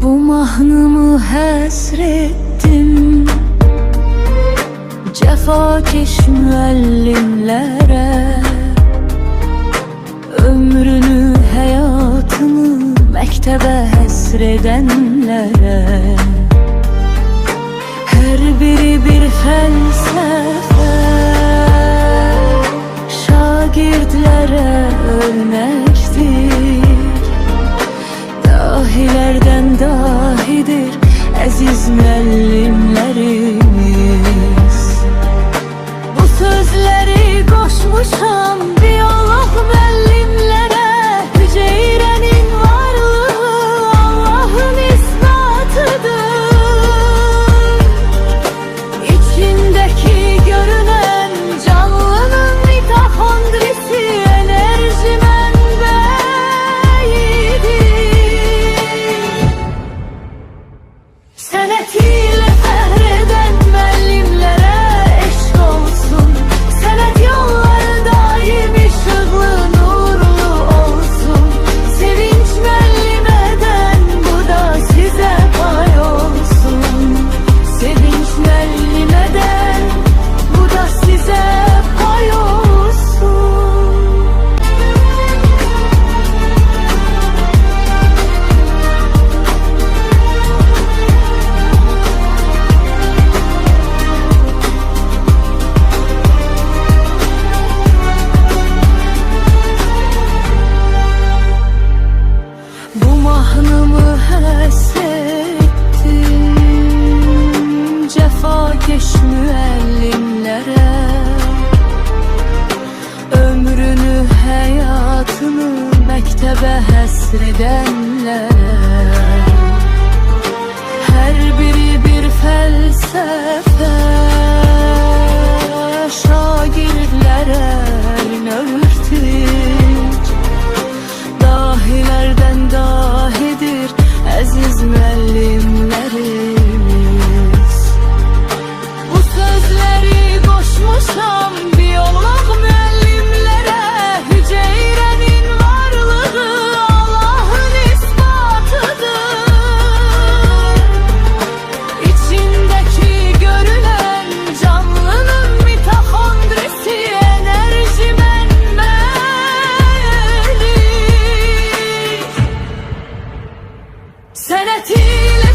Bu mahnımı həsrettim cefakeş müəllimlərə, ömrünü, həyatını məktəbə həsr edənlərə. Hər biri bir fəlsəfə, şagirdlərə örnəkdir. Dahilərdən dahidir əziz müəllimlərimiz. Bu sözləri qoşmuşam biyoloq müəllimlərə. Hüceyrənin varlığı Allahın isbatıdır. İçindəki görünən canlının mitokondrisi enerji mənbəyidir. Sənətilə fəxr edən müəllimlərə eşq olsun. Sənət yolları daim işıqlı, nurlu olsun. Sevinç müəllimədən bu da sizə pay olsun. Sevinç müəllimədən bu da sizə pay olsun. Bu mahnımı həsrettim cefakeş müəllimlərə, ömrünü, həyatını məktəbə həsr edənlərə. Hər biri bir fəlsəfə, şagirdlərə öyrətir. Dahilərdən dahidir əziz müəllimlərimiz. Bu sözləri qoşmuşam biyoloq müəllimlərə. Hüceyrənin varlığı Allahın isbatıdır. İçindəki görünən canlının mitokondrisi enerji mənbəyidir. Sənətilə